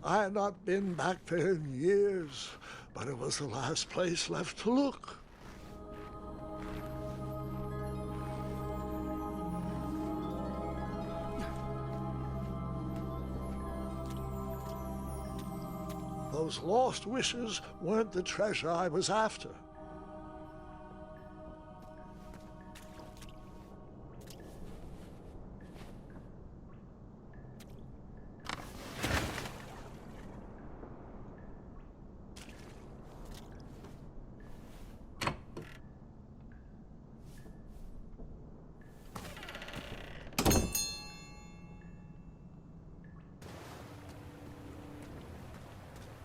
I had not been back there in years, but it was the last place left to look. Those lost wishes weren't the treasure I was after.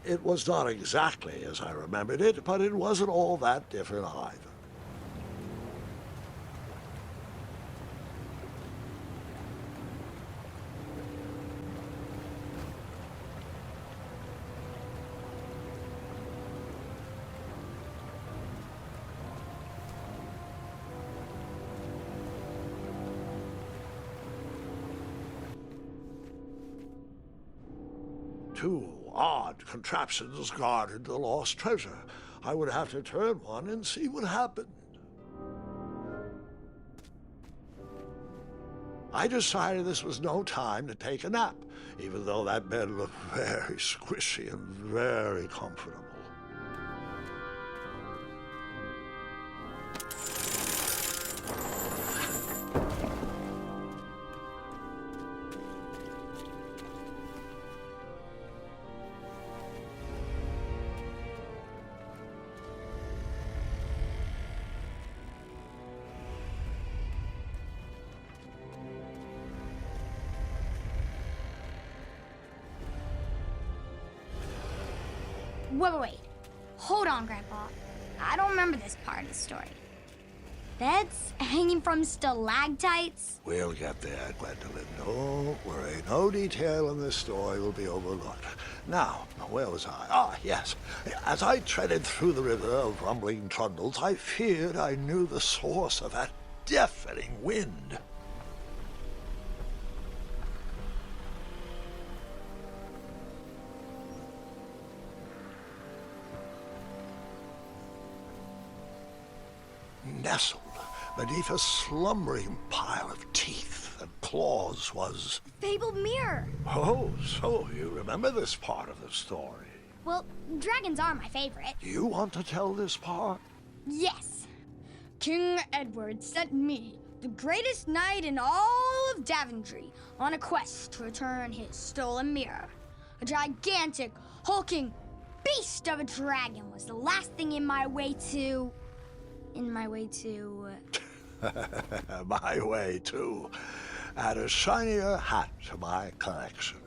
It was not exactly as I remembered it, but it wasn't all that different either. Two odd contraptions guarded the lost treasure. I would have to turn one and see what happened. I decided this was no time to take a nap, even though that bed looked very squishy and very comfortable. Wait. Hold on, Grandpa. I don't remember this part of the story. Beds hanging from stalactites? We'll get there, Gwendolyn. Don't worry. No detail in this story will be overlooked. Now, where was I? Ah, yes. As I treaded through the river of rumbling trundles, I feared I knew the source of that deafening wind. Nestled beneath a slumbering pile of teeth and claws was... Fabled mirror. Oh, so you remember this part of the story. Well, dragons are my favorite. You want to tell this part? Yes. King Edward sent me, the greatest knight in all of Daventry, on a quest to return his stolen mirror. A gigantic, hulking beast of a dragon was the last thing in my way to... My way to add a shinier hat to my collection.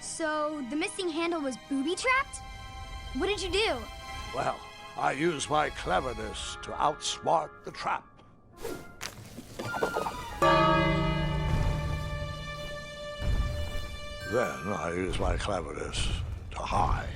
So, the missing handle was booby-trapped? What did you do? Well, I used my cleverness to outsmart the trap. Then I used my cleverness to hide.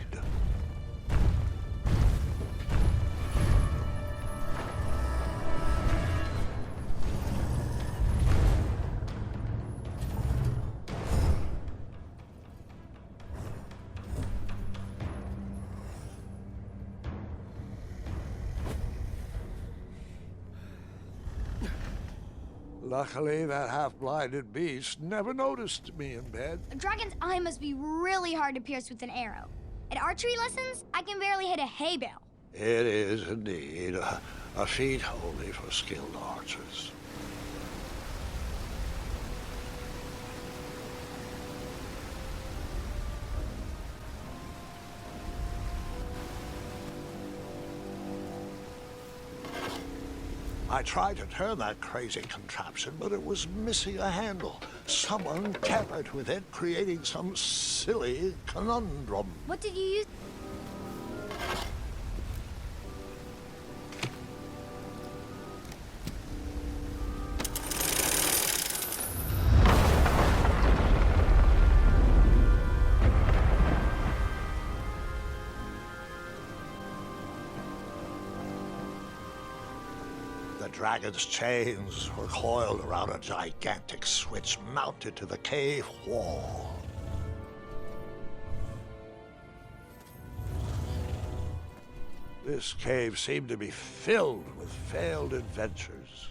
Luckily, that half-blinded beast never noticed me in bed. A dragon's eye must be really hard to pierce with an arrow. At archery lessons, I can barely hit a hay bale. It is indeed a feat only for skilled archers. I tried to turn that crazy contraption, but it was missing a handle. Someone tampered with it, creating some silly conundrum. What did you use? The dragon's chains were coiled around a gigantic switch mounted to the cave wall. This cave seemed to be filled with failed adventures.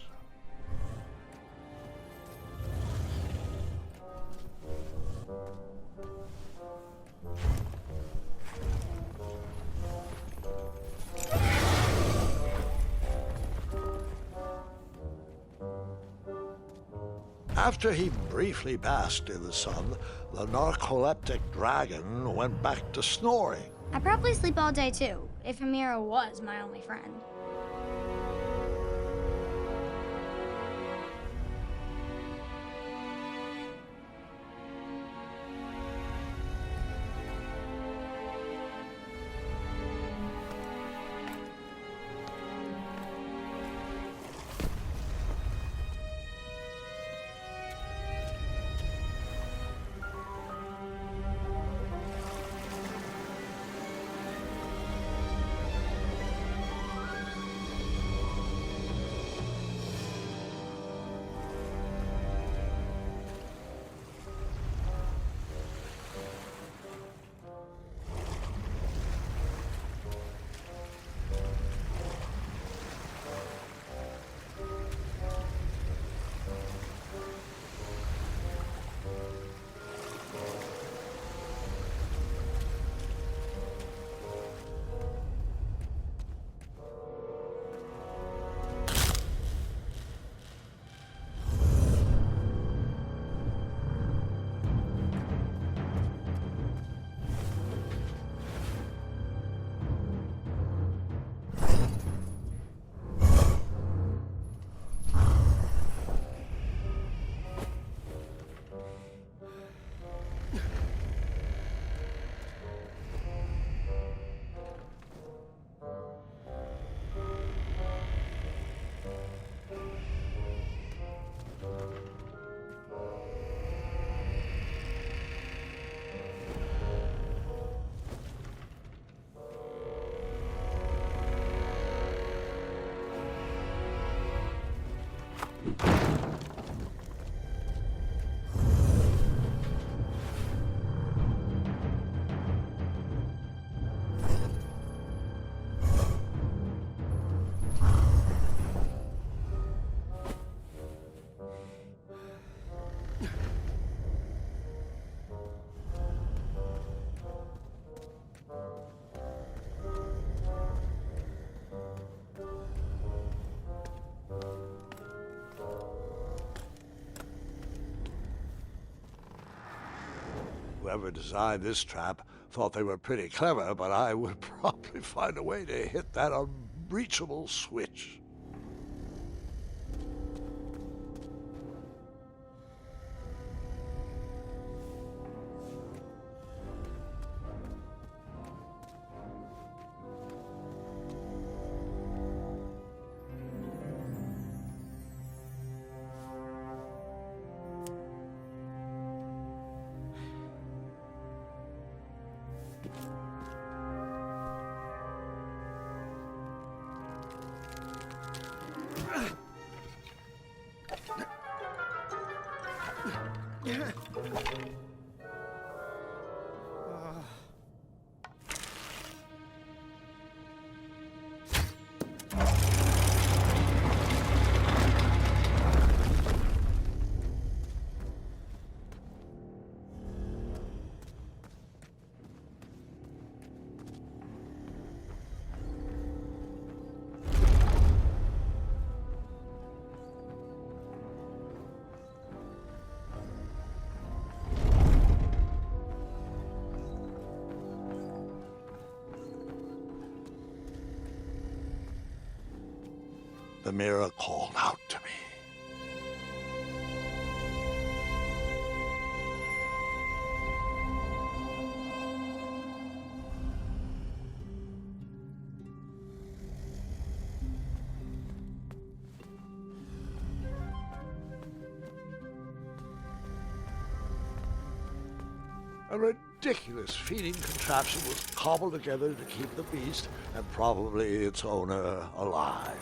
After he briefly basked in the sun, the narcoleptic dragon went back to snoring. I probably sleep all day too, if Amira was my only friend. Whoever designed this trap thought they were pretty clever, but I would probably find a way to hit that unreachable switch. the mirror called out to me. A ridiculous feeding contraption was cobbled together to keep the beast and probably its owner alive.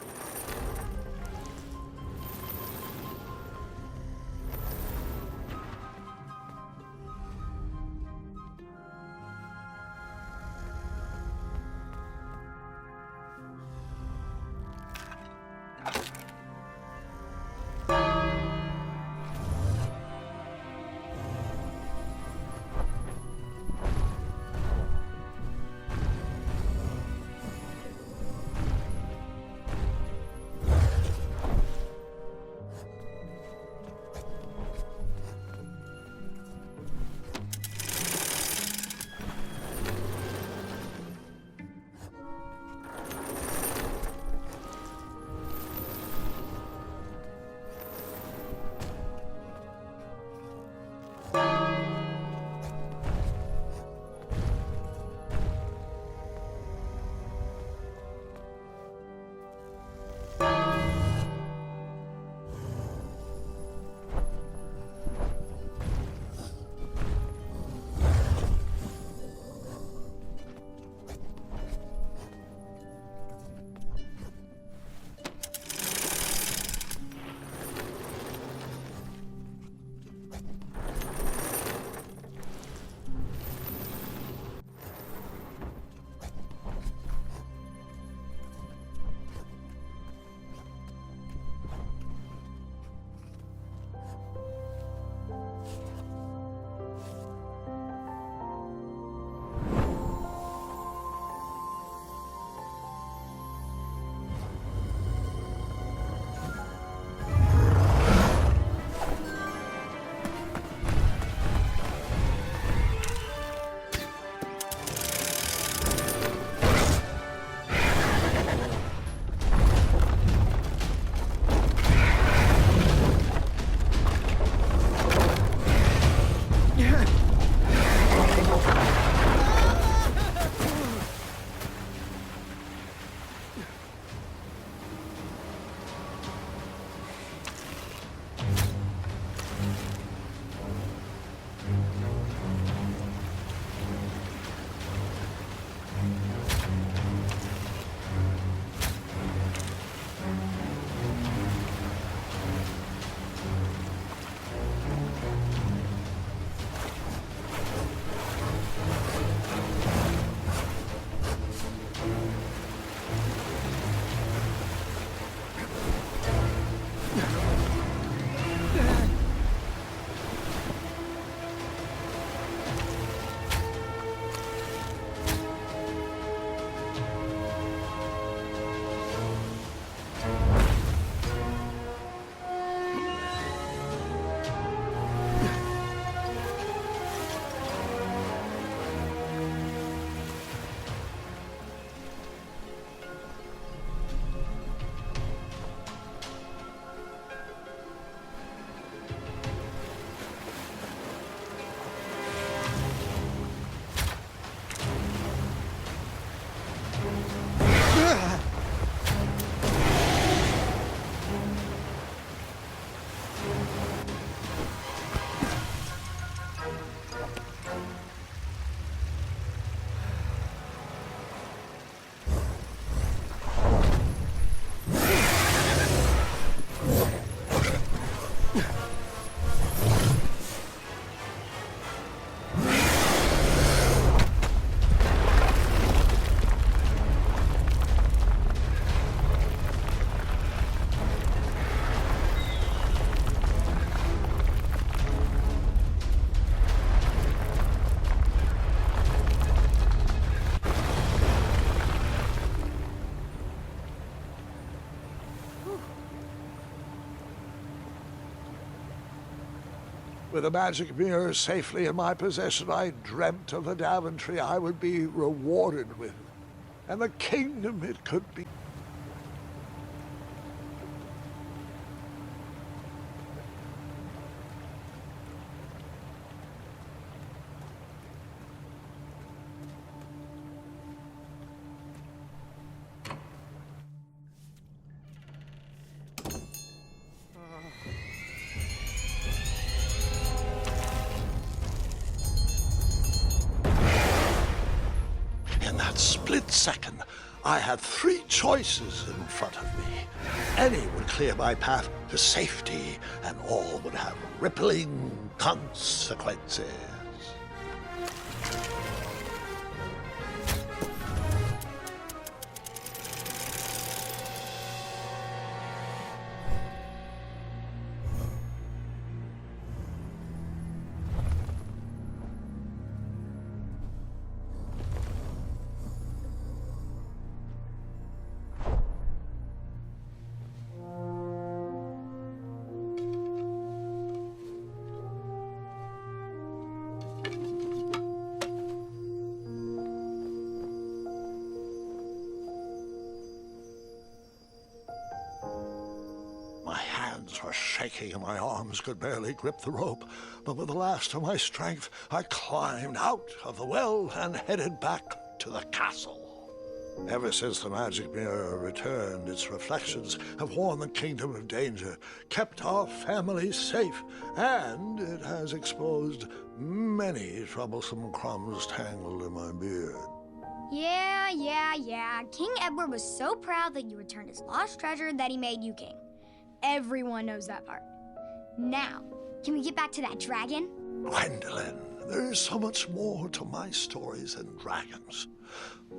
With the magic mirror safely in my possession, I dreamt of the Daventry I would be rewarded with, and the kingdom it could be. split second, I had three choices in front of me. Any would clear my path to safety, and all would have rippling consequences. My hands were shaking and my arms could barely grip the rope, but with the last of my strength, I climbed out of the well and headed back to the castle. Ever since the magic mirror returned, its reflections have warned the kingdom of danger, kept our family safe, and it has exposed many troublesome crumbs tangled in my beard. Yeah. King Edward was so proud that you returned his lost treasure that he made you king. Everyone knows that part. Now, can we get back to that dragon? Gwendolyn, there is so much more to my stories than dragons.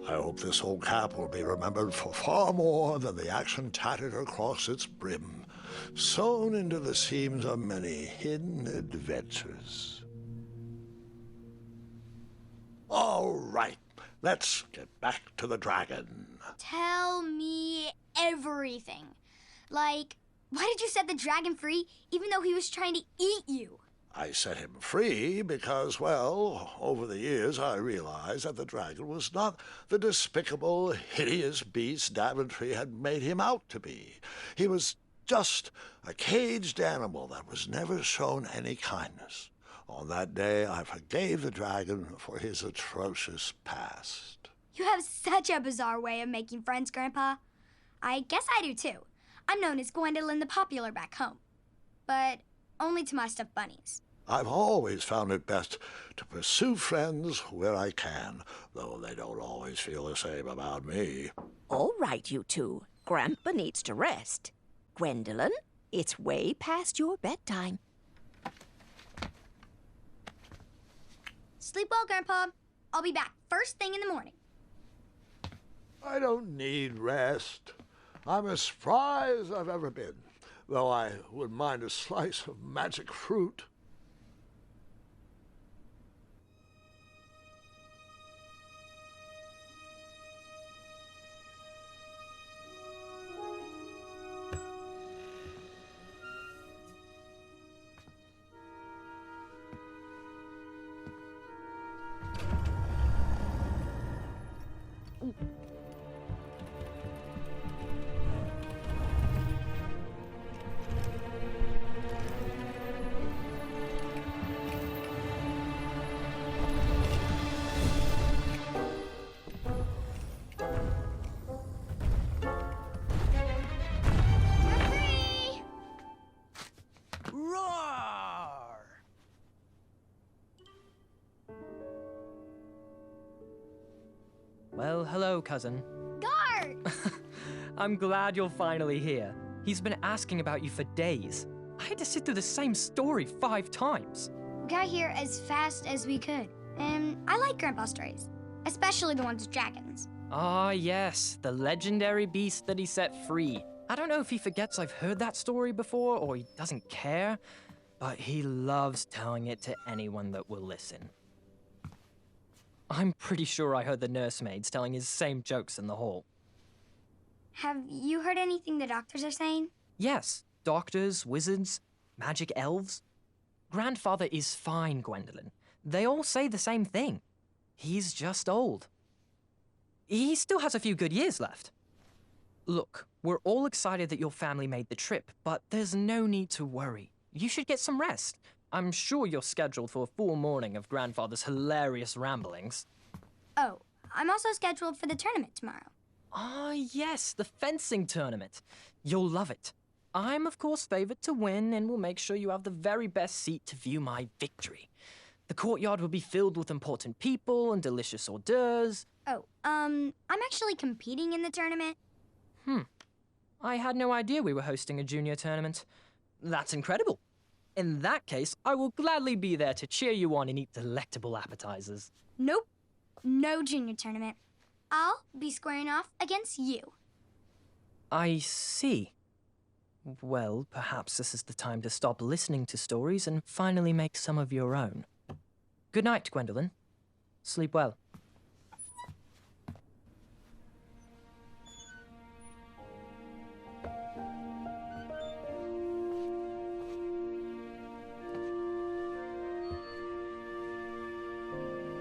I hope this old cap will be remembered for far more than the action tattered across its brim, sewn into the seams of many hidden adventures. All right, let's get back to the dragon. Tell me everything. Like, why did you set the dragon free even though he was trying to eat you? I set him free because, well, over the years I realized that the dragon was not the despicable, hideous beast Daventry had made him out to be. He was just a caged animal that was never shown any kindness. On that day, I forgave the dragon for his atrocious past. You have such a bizarre way of making friends, Grandpa. I guess I do too. I'm known as Gwendolyn the Popular back home, but only to my stuffed bunnies. I've always found it best to pursue friends where I can, though they don't always feel the same about me. All right, you two. Grandpa needs to rest. Gwendolyn, it's way past your bedtime. Sleep well, Grandpa. I'll be back first thing in the morning. I don't need rest. I'm as spry as I've ever been, though I wouldn't mind a slice of magic fruit. Well, hello, cousin. Guard! I'm glad you're finally here. He's been asking about you for days. I had to sit through the same story 5 times. We got here as fast as we could, and I like Grandpa's stories, especially the ones with dragons. Ah, yes, the legendary beast that he set free. I don't know if he forgets I've heard that story before or he doesn't care, but he loves telling it to anyone that will listen. I'm pretty sure I heard the nursemaids telling his same jokes in the hall. Have you heard anything the doctors are saying? Yes, doctors, wizards, magic elves. Grandfather is fine, Gwendolyn. They all say the same thing. He's just old. He still has a few good years left. Look, we're all excited that your family made the trip, but there's no need to worry. You should get some rest. I'm sure you're scheduled for a full morning of Grandfather's hilarious ramblings. Oh, I'm also scheduled for the tournament tomorrow. Ah, yes, the fencing tournament. You'll love it. I'm, of course, favored to win and will make sure you have the very best seat to view my victory. The courtyard would be filled with important people and delicious hors d'oeuvres. Oh, I'm actually competing in the tournament. I had no idea we were hosting a junior tournament. That's incredible. In that case, I will gladly be there to cheer you on and eat delectable appetizers. Nope, no junior tournament. I'll be squaring off against you. I see. Well, perhaps this is the time to stop listening to stories and finally make some of your own. Good night, Gwendolyn. Sleep well.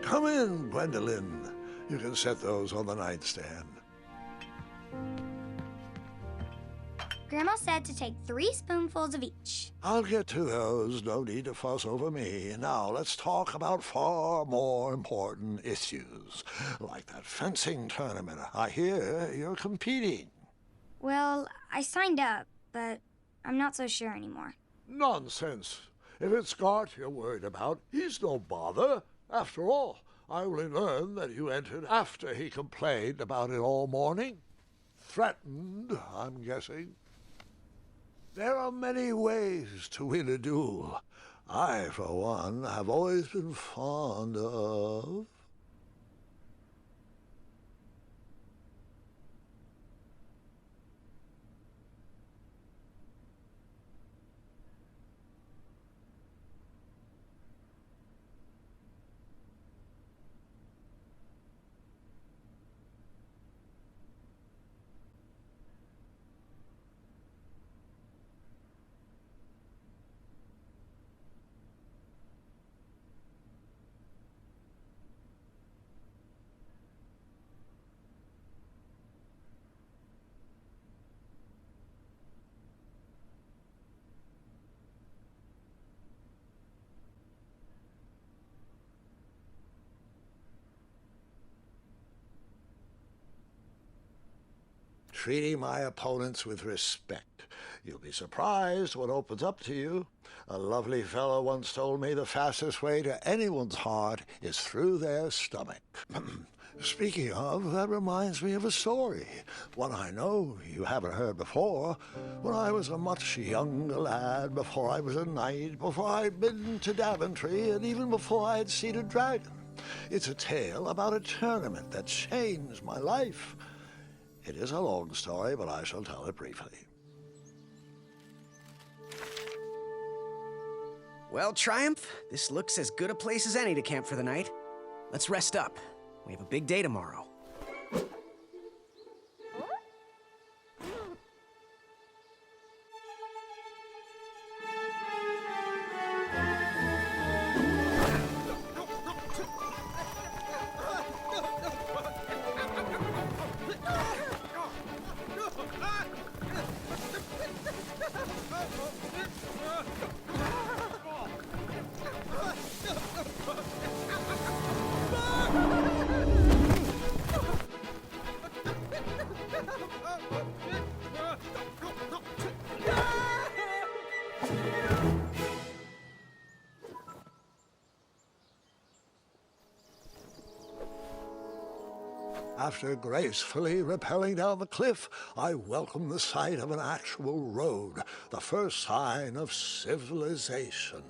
Come in, Gwendolyn. You can set those on the nightstand. Grandma said to take 3 spoonfuls of each. I'll get to those. No need to fuss over me. Now, let's talk about far more important issues, like that fencing tournament. I hear you're competing. Well, I signed up, but I'm not so sure anymore. Nonsense. If it's Scott you're worried about, he's no bother. After all, I only learned that you entered after he complained about it all morning. Threatened, I'm guessing. There are many ways to win a duel. I, for one, have always been fond of... treating my opponents with respect. You'll be surprised what opens up to you. A lovely fellow once told me the fastest way to anyone's heart is through their stomach. Speaking of, that reminds me of a story, one I know you haven't heard before. When I was a much younger lad, before I was a knight, before I'd been to Daventry, and even before I'd seen a dragon. It's a tale about a tournament that changed my life. It is a long story, but I shall tell it briefly. Well, Triumph, this looks as good a place as any to camp for the night. Let's rest up. We have a big day tomorrow. After gracefully rappelling down the cliff, I welcomed the sight of an actual road, the first sign of civilization.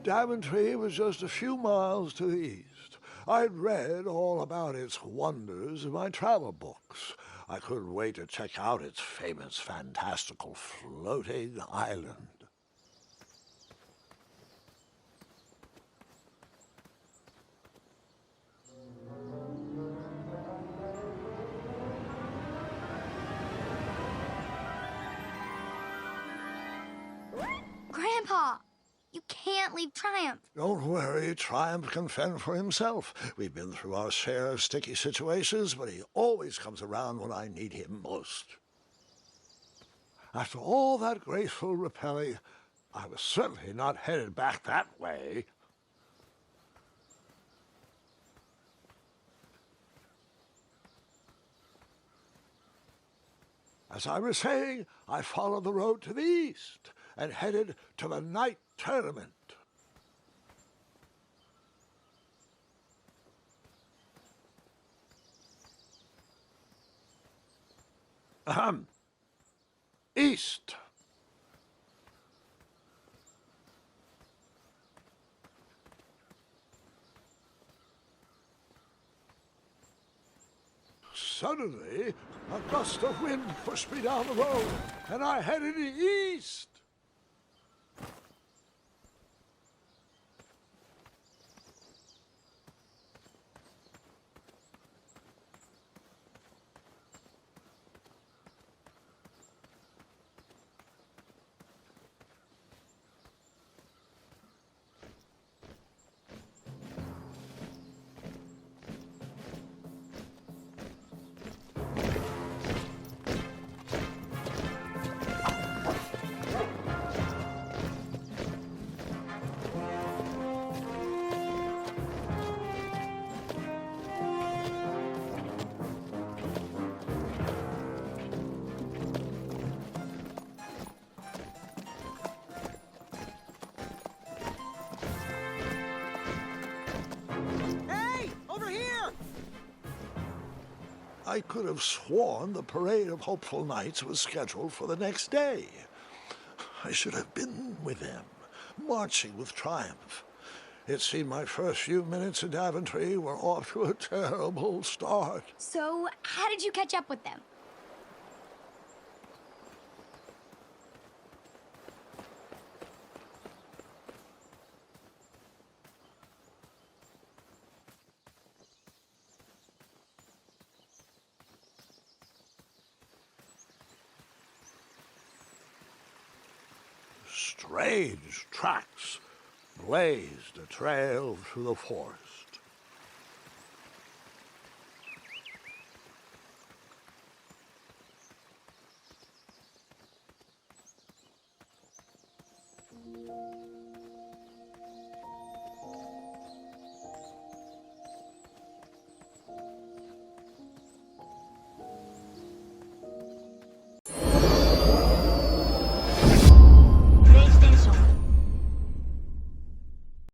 Daventry was just a few miles to the east. I'd read all about its wonders in my travel books. I couldn't wait to check out its famous, fantastical floating island. Grandpa, you can't leave Triumph. Don't worry, Triumph can fend for himself. We've been through our share of sticky situations, but he always comes around when I need him most. After all that graceful rappelling, I was certainly not headed back that way. As I was saying, I followed the road to the east and headed to the night tournament. East. Suddenly, a gust of wind pushed me down the road, and I headed east. Hey! Over here! I could have sworn the parade of hopeful knights was scheduled for the next day. I should have been with them, marching with triumph. It seemed my first few minutes in Daventry were off to a terrible start. So, how did you catch up with them? Strange tracks blazed a trail through the forest.